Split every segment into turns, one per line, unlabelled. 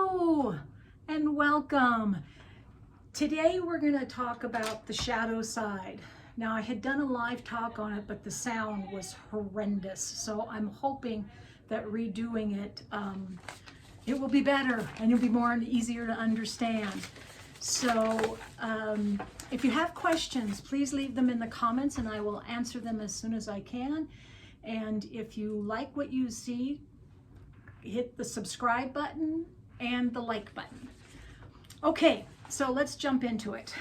Hello and welcome. Today we're going to talk about the shadow side. Now I had done a live talk on it, but the sound was horrendous. So I'm hoping that redoing it, it will be better and it'll be more and easier to understand. So if you have questions, please leave them in the comments and I will answer them as soon as I can. And if you like what you see, hit the subscribe button and the like button. Okay, so let's jump into it.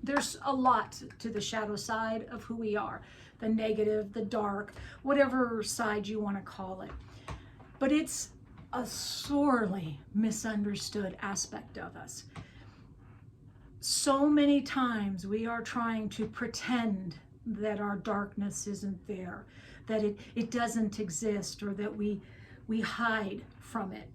There's a lot to the shadow side of who we are, the negative, the dark, whatever side you want to call it. But it's a sorely misunderstood aspect of us. So many times we are trying to pretend that our darkness isn't there, that it doesn't exist, or that we hide from it.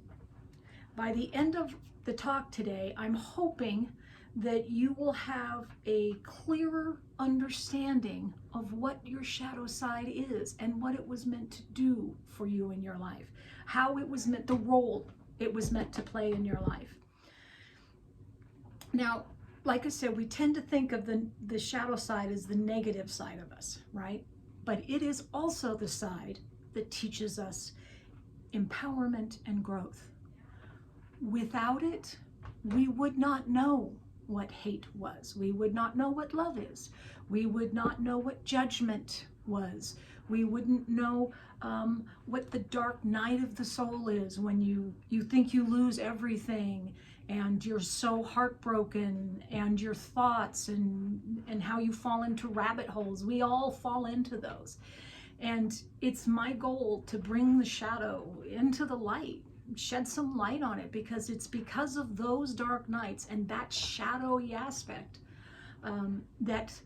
By the end of the talk today, I'm hoping that you will have a clearer understanding of what your shadow side is and what it was meant to do for you in your life, how it was meant, the role it was meant to play in your life. Now, like I said, we tend to think of the shadow side as the negative side of us, right? But it is also the side that teaches us empowerment and growth. Without it, we would not know what hate was. We would not know what love is. We would not know what judgment was. We wouldn't know what the dark night of the soul is, when you think you lose everything and you're so heartbroken, and your thoughts and how you fall into rabbit holes. We all fall into those. And it's my goal to bring the shadow into the light, shed some light on it, because it's because of those dark nights and that shadowy aspect that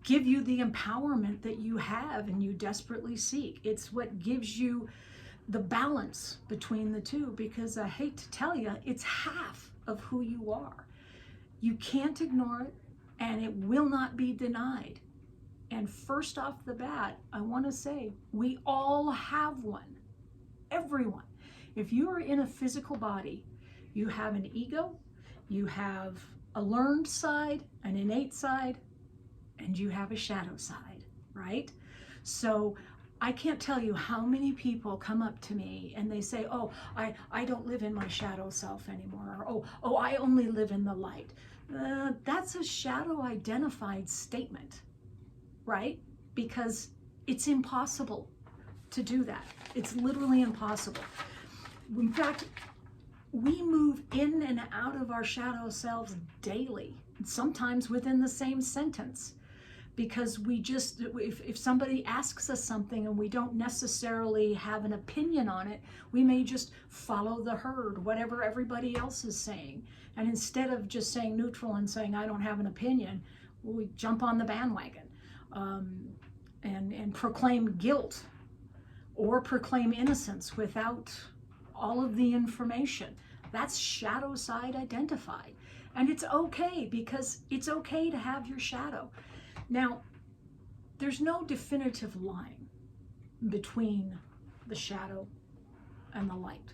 give you the empowerment that you have and you desperately seek. It's what gives you the balance between the two, because I hate to tell you, it's half of who you are. You can't ignore it, and it will not be denied. And first off the bat, I want to say we all have one. Everyone. If you are in a physical body, you have an ego, you have a learned side, an innate side, and you have a shadow side, right? So I can't tell you how many people come up to me and they say, oh, I don't live in my shadow self anymore, or oh, I only live in the light. That's a shadow identified statement, right? Because it's impossible to do that. It's literally impossible. In fact, we move in and out of our shadow selves daily, sometimes within the same sentence, because we just, if somebody asks us something and we don't necessarily have an opinion on it, we may just follow the herd, whatever everybody else is saying. And instead of just saying neutral and saying, I don't have an opinion, we jump on the bandwagon and proclaim guilt or proclaim innocence without all of the information. That's shadow side identified. And it's okay, because it's okay to have your shadow. Now, there's no definitive line between the shadow and the light.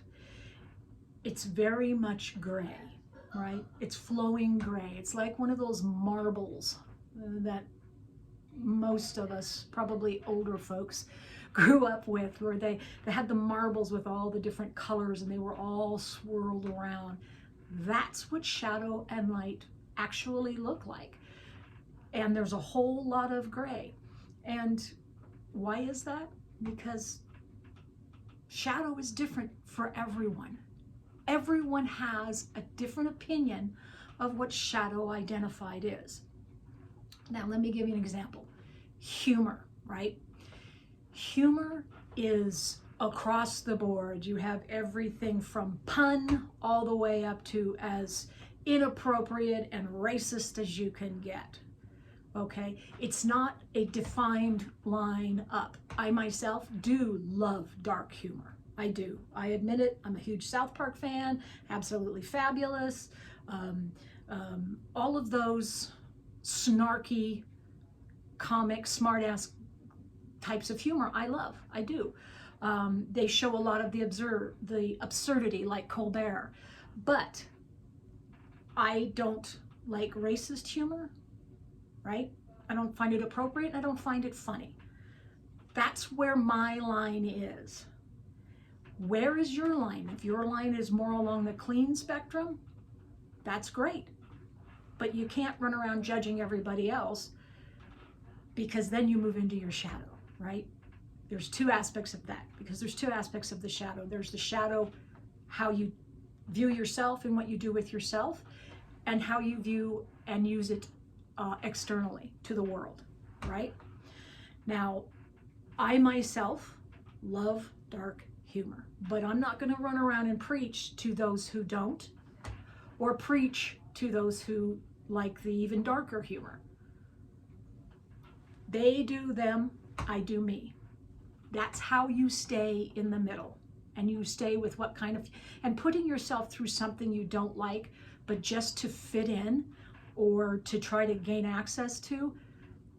It's very much gray, right? It's flowing gray. It's like one of those marbles that most of us, probably older folks, grew up with, where they had the marbles with all the different colors and they were all swirled around. That's what shadow and light actually look like. And there's a whole lot of gray. And why is that? Because shadow is different for everyone. Everyone has a different opinion of what shadow identified is. Now, let me give you an example. Humor, right? Humor is across the board. You have everything from pun all the way up to as inappropriate and racist as you can get. Okay, it's not a defined line up. I myself do love dark humor. I do. I admit it. I'm a huge South Park fan. Absolutely fabulous. All of those snarky, comic, smartass types of humor I love. I do. They show a lot of the absurdity, like Colbert. But I don't like racist humor, right? I don't find it appropriate, and I don't find it funny. That's where my line is. Where is your line? If your line is more along the clean spectrum, that's great. But you can't run around judging everybody else, because then you move into your shadow, right? There's two aspects of that, because there's two aspects of the shadow. There's the shadow, how you view yourself and what you do with yourself, and how you view and use it externally to the world, right? Now, I myself love dark humor, but I'm not going to run around and preach to those who don't, or preach to those who like the even darker humor. They do them, I do me. That's how you stay in the middle, and you stay with what kind of, and putting yourself through something you don't like, but just to fit in or to try to gain access to,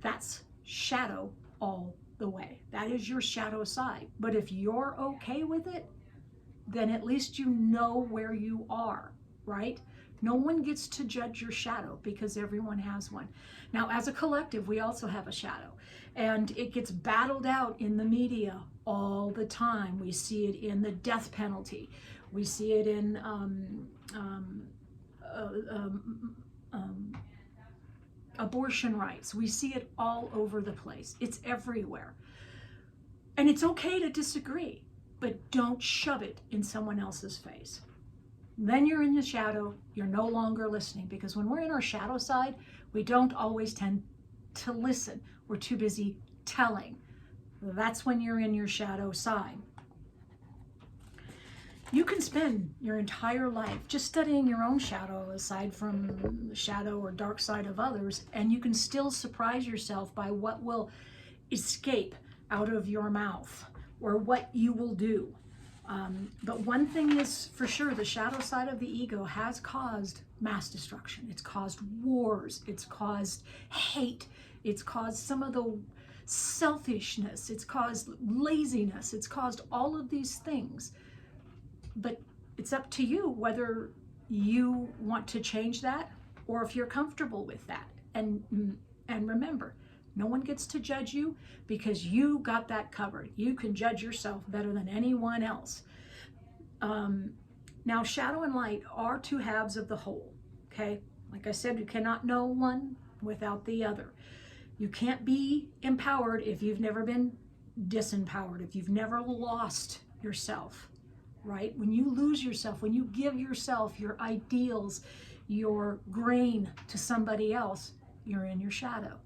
that's shadow all the way. That is your shadow side. But if you're okay with it, then at least you know where you are, right? No one gets to judge your shadow, because everyone has one. Now, as a collective, we also have a shadow, and it gets battled out in the media all the time. We see it in the death penalty. We see it in abortion rights. We see it all over the place. It's everywhere. And it's okay to disagree, but don't shove it in someone else's face. Then you're in the shadow, you're no longer listening, because when we're in our shadow side, we don't always tend to listen. We're too busy telling. That's when you're in your shadow side. You can spend your entire life just studying your own shadow, aside from the shadow or dark side of others, and you can still surprise yourself by what will escape out of your mouth or what you will do. But one thing is for sure, the shadow side of the ego has caused mass destruction. It's caused wars. It's caused hate. It's caused some of the selfishness. It's caused laziness. It's caused all of these things. But it's up to you whether you want to change that, or if you're comfortable with that. And remember, no one gets to judge you, because you got that covered. You can judge yourself better than anyone else. Now, shadow and light are two halves of the whole, okay? Like I said, you cannot know one without the other. You can't be empowered if you've never been disempowered, if you've never lost yourself, right? When you lose yourself, when you give yourself your ideals, your grain to somebody else, you're in your shadow.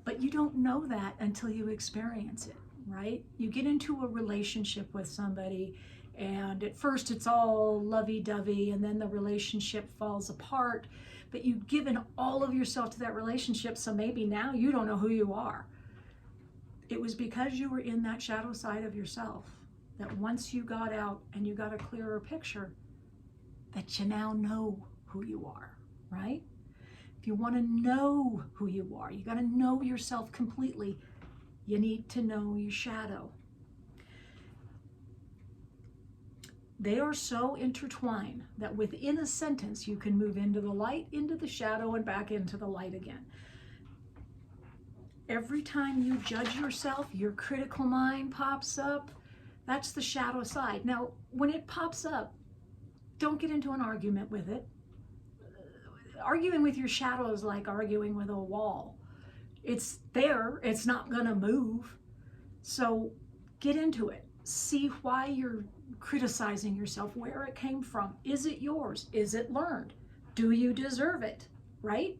But you don't know that until you experience it, right? You get into a relationship with somebody, and at first it's all lovey-dovey, and then the relationship falls apart, but you've given all of yourself to that relationship, so maybe now you don't know who you are. It was because you were in that shadow side of yourself that once you got out and you got a clearer picture, that you now know who you are, right? If you want to know who you are, you got to know yourself completely. You need to know your shadow. They are so intertwined that within a sentence, you can move into the light, into the shadow, and back into the light again. Every time you judge yourself, your critical mind pops up. That's the shadow side. Now, when it pops up, don't get into an argument with it. Arguing with your shadow is like arguing with a wall. It's there, it's not gonna move. So get into it. See why you're criticizing yourself, where it came from. Is it yours? Is it learned? Do you deserve it, right?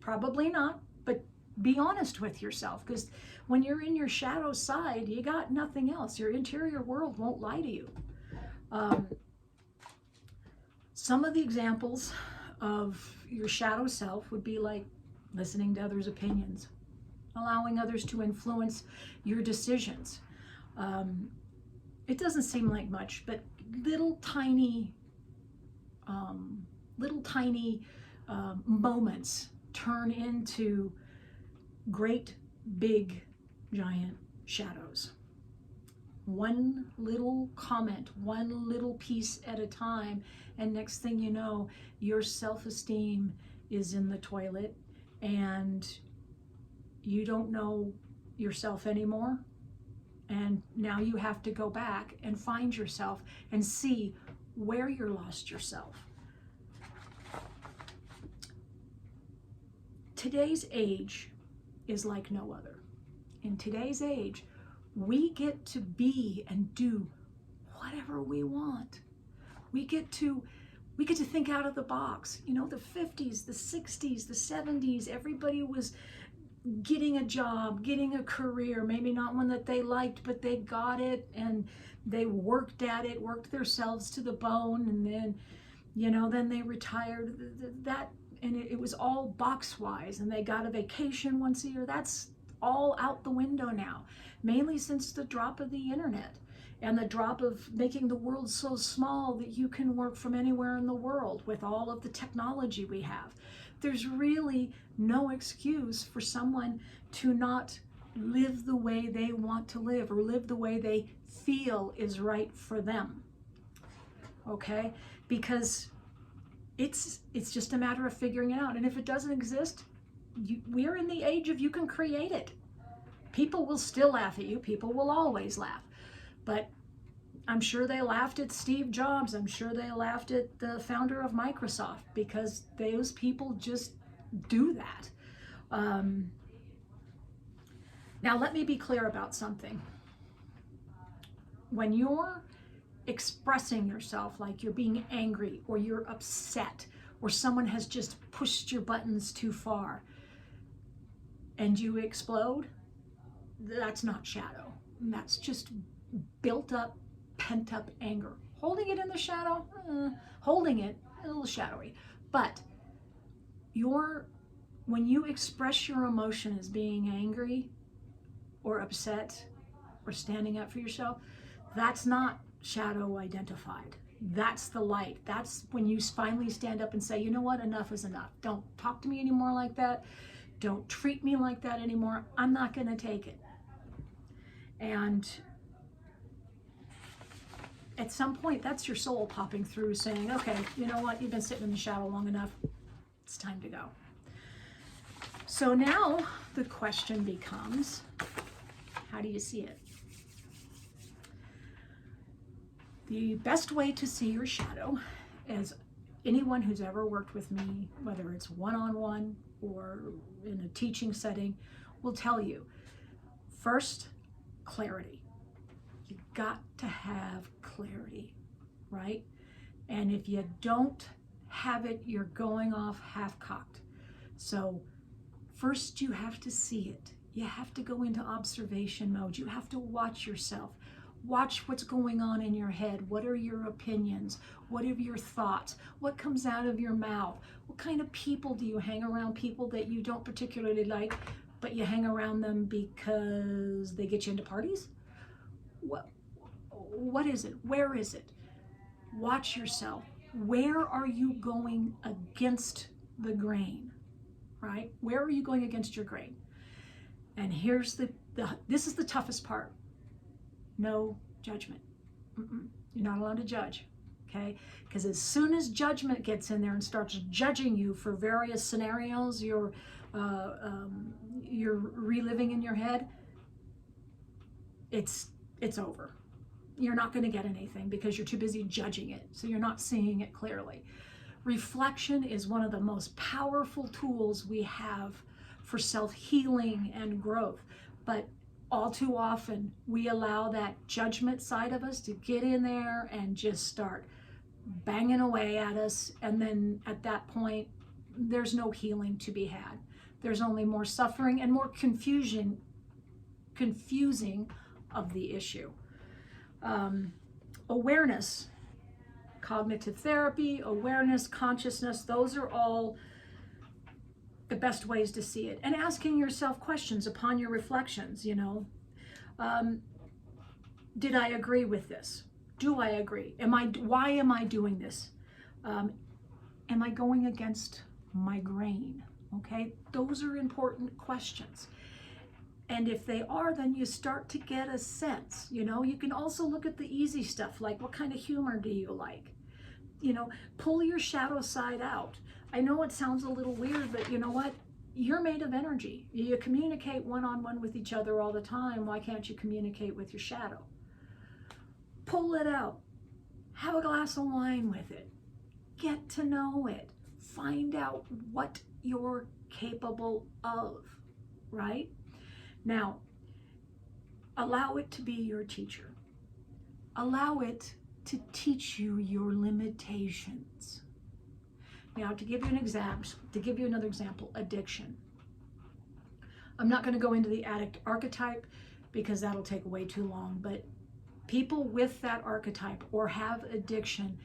Probably not, but be honest with yourself, because when you're in your shadow side, you got nothing else. Your interior world won't lie to you. Some of the examples of your shadow self would be like listening to others' opinions, allowing others to influence your decisions. It doesn't seem like much, but little tiny moments turn into great, big, giant shadows. one little comment, one little piece at a time, and next thing you know, your self-esteem is in the toilet and you don't know yourself anymore. And now you have to go back and find yourself and see where you lost yourself. Today's age is like no other. In today's age, we get to be and do whatever we want. We get to think out of the box. You know, the 50s, the 60s, the 70s, everybody was getting a job, getting a career, maybe not one that they liked, but they got it and they worked at it, worked themselves to the bone, and then, you know, then they retired. And it was all box-wise, and they got a vacation once a year. That's all out the window now, mainly since the drop of the internet and the drop of making the world so small that you can work from anywhere in the world with all of the technology we have. There's really no excuse for someone to not live the way they want to live or live the way they feel is right for them. Okay? Because it's just a matter of figuring it out. And if it doesn't exist, we're in the age of you can create it. People will still laugh at you. People will always laugh. But I'm sure they laughed at Steve Jobs. I'm sure they laughed at the founder of Microsoft, because those people just do that. Now, let me be clear about something. When you're expressing yourself like you're being angry or you're upset or someone has just pushed your buttons too far and you explode, that's not shadow. That's just built up, pent up anger. Holding it in the shadow, holding it a little shadowy. But when you express your emotion as being angry or upset or standing up for yourself, that's not shadow identified. That's the light. That's when you finally stand up and say, you know what, enough is enough. Don't talk to me anymore like that. Don't treat me like that anymore. I'm not going to take it. And at some point, that's your soul popping through saying, okay, you know what, you've been sitting in the shadow long enough. It's time to go. So now the question becomes, how do you see it? The best way to see your shadow, as anyone who's ever worked with me, whether it's one-on-one or in a teaching setting, will tell you, first, clarity. You got to have clarity, right? And if you don't have it, you're going off half-cocked. So first you have to see it. You have to go into observation mode. You have to watch yourself. Watch what's going on in your head. What are your opinions? What are your thoughts? What comes out of your mouth? What kind of people do you hang around? People that you don't particularly like, but you hang around them because they get you into parties? What is it? Where is it? Watch yourself. Where are you going against the grain, right? Where are you going against your grain? And here's this is the toughest part. No judgment. You're not allowed to judge, okay? Because as soon as judgment gets in there and starts judging you for various scenarios you're reliving in your head, it's over. You're not going to get anything because you're too busy judging it, so you're not seeing it clearly. Reflection is one of the most powerful tools we have for self-healing and growth, but all too often, we allow that judgment side of us to get in there and just start banging away at us. And then at that point, there's no healing to be had. There's only more suffering and more confusing of the issue. Awareness, cognitive therapy, awareness, consciousness, those are all the best ways to see it. And asking yourself questions upon your reflections, you know, did I agree with this? Do I agree? Why am I doing this? Am I going against my grain? Okay, those are important questions. And if they are, then you start to get a sense. You can also look at the easy stuff, like what kind of humor do you like? Pull your shadow side out. I know it sounds a little weird, but you know what? You're made of energy. You communicate one-on-one with each other all the time. Why can't you communicate with your shadow? Pull it out. Have a glass of wine with it. Get to know it. Find out what you're capable of, right? Now, allow it to be your teacher. Allow it to teach you your limitations. Now, to give you another example, addiction. I'm not going to go into the addict archetype because that'll take way too long, but people with that archetype or have addiction,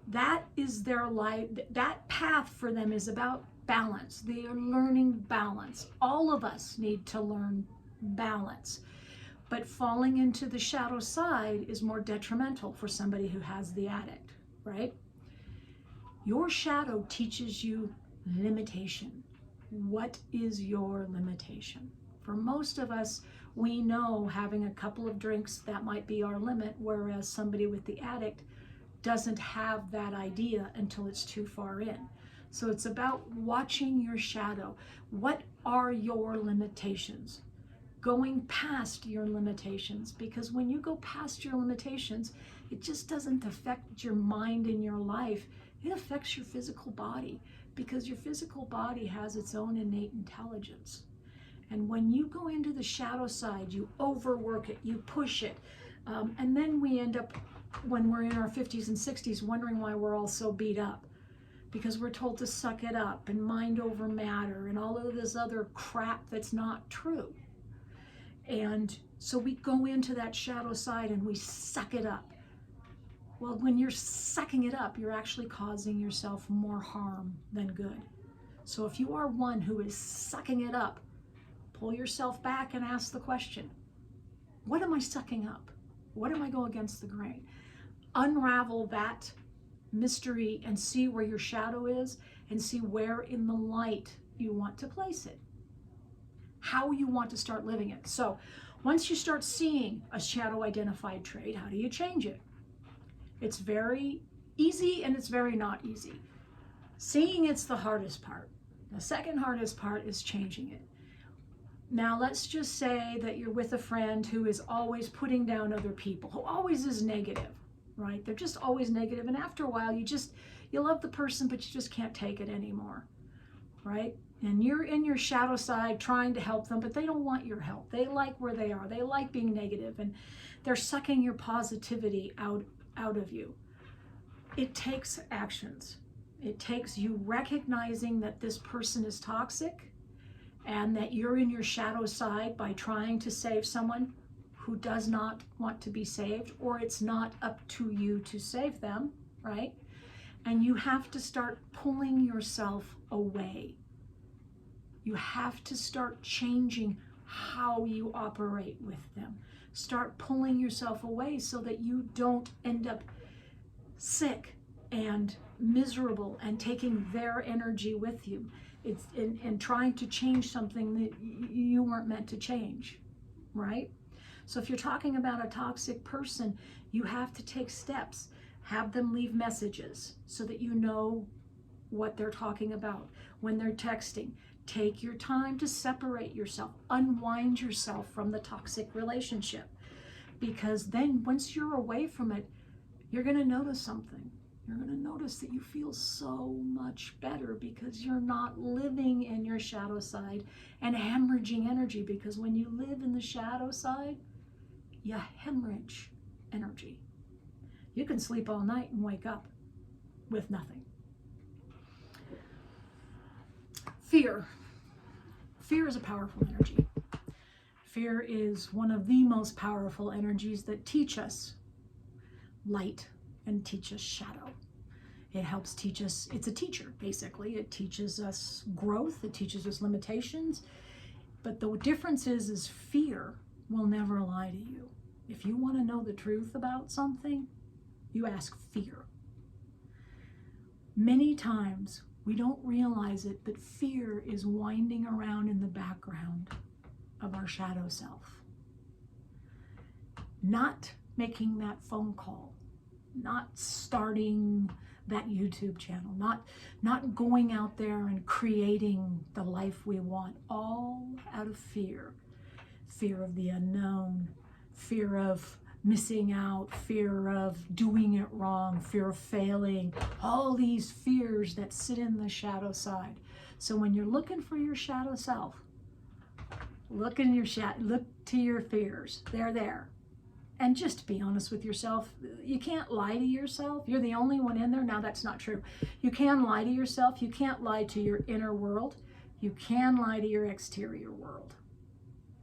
that is their life. That path for them is about balance. They are learning balance. All of us need to learn balance. But falling into the shadow side is more detrimental for somebody who has the addict, right? Your shadow teaches you limitation. What is your limitation? For most of us, we know having a couple of drinks, that might be our limit, whereas somebody with the addict doesn't have that idea until it's too far in. So it's about watching your shadow. What are your limitations? Going past your limitations, because when you go past your limitations, it just doesn't affect your mind and your life. It affects your physical body, because your physical body has its own innate intelligence. And when you go into the shadow side, you overwork it, you push it, and then we end up, when we're in our 50s and 60s, wondering why we're all so beat up, because we're told to suck it up and mind over matter and all of this other crap that's not true. And so we go into that shadow side and we suck it up. Well, when you're sucking it up, you're actually causing yourself more harm than good. So if you are one who is sucking it up, pull yourself back and ask the question, what am I sucking up? What am I going against the grain? Unravel that mystery and see where your shadow is and see where in the light you want to place it, how you want to start living it. So once you start seeing a shadow identified trait, how do you change it? It's very easy and it's very not easy. Seeing it's the hardest part. The second hardest part is changing it. Now let's just say that you're with a friend who is always putting down other people, who always is negative, right? They're just always negative, and after a while you love the person, but you just can't take it anymore, right? And you're in your shadow side trying to help them, but they don't want your help. They like where they are. They like being negative, and they're sucking your positivity out of you. It takes actions. It takes you recognizing that this person is toxic and that you're in your shadow side by trying to save someone who does not want to be saved, or it's not up to you to save them, right? And you have to start pulling yourself away. You have to start changing how you operate with them. Start pulling yourself away so that you don't end up sick and miserable and taking their energy with you. It's and trying to change something that you weren't meant to change, right? So if you're talking about a toxic person, you have to take steps. Have them leave messages so that you know what they're talking about. When they're texting, take your time to separate yourself, unwind yourself from the toxic relationship. Because then once you're away from it, you're going to notice something. You're going to notice that you feel so much better because you're not living in your shadow side and hemorrhaging energy. Because when you live in the shadow side, you hemorrhage energy. You can sleep all night and wake up with nothing. Fear. Fear is a powerful energy. Fear is one of the most powerful energies that teach us light and teach us shadow. It helps teach us, it's a teacher, basically. It teaches us growth, it teaches us limitations. But the difference is fear will never lie to you. If you want to know the truth about something, you ask fear. Many times we don't realize it, but fear is winding around in the background, of our shadow self. Not making that phone call, not starting that YouTube channel, not going out there and creating the life we want, all out of fear. Fear of the unknown, fear of missing out, fear of doing it wrong, fear of failing, all these fears that sit in the shadow side. So when you're looking for your shadow self, look to your fears. They're there. And just be honest with yourself. You can't lie to yourself. You're the only one in there. Now, that's not true. You can lie to yourself. You can't lie to your inner world. You can lie to your exterior world.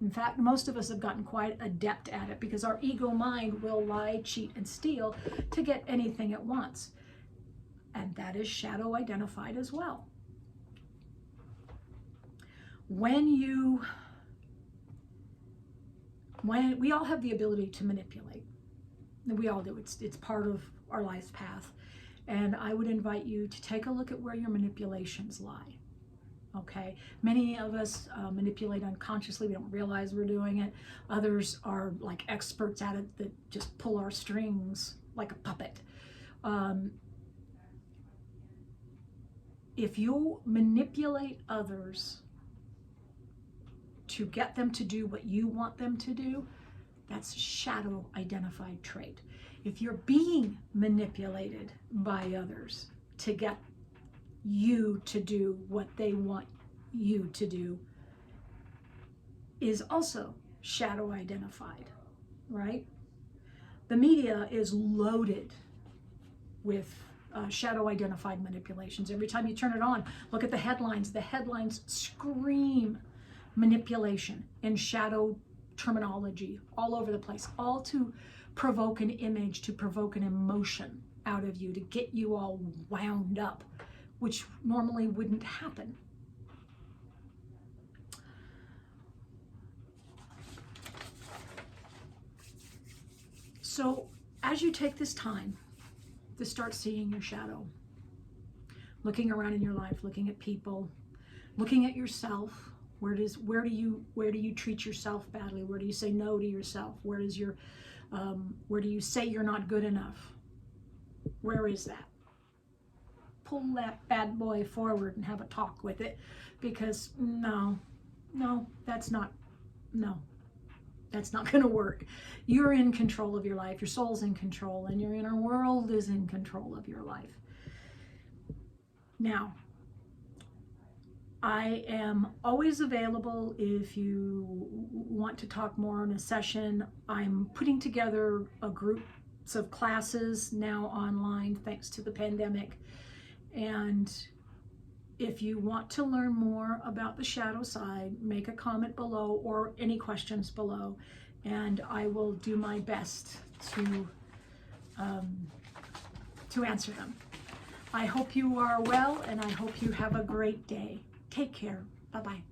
In fact, most of us have gotten quite adept at it because our ego mind will lie, cheat, and steal to get anything it wants. And that is shadow identified as well. When we all have the ability to manipulate. We all do. It's part of our life's path. And I would invite you to take a look at where your manipulations lie. Okay? Many of us manipulate unconsciously. We don't realize we're doing it. Others are like experts at it that just pull our strings like a puppet. If you manipulate others to get them to do what you want them to do, that's a shadow identified trait. If you're being manipulated by others to get you to do what they want you to do, is also shadow identified, right? The media is loaded with shadow identified manipulations. Every time you turn it on, look at the headlines. The headlines scream manipulation and shadow terminology all over the place, all to provoke an image, to provoke an emotion out of you, to get you all wound up, which normally wouldn't happen. So as you take this time to start seeing your shadow, looking around in your life, looking at people, looking at yourself, where do you treat yourself badly? Where do you say no to yourself? Where do you say you're not good enough? Where is that? Pull that bad boy forward and have a talk with it, because that's not going to work. You're in control of your life. Your soul's in control, and your inner world is in control of your life. Now, I am always available if you want to talk more on a session. I'm putting together a group of classes now online, thanks to the pandemic. And if you want to learn more about the shadow side, make a comment below or any questions below, and I will do my best to answer them. I hope you are well, and I hope you have a great day. Take care. Bye-bye.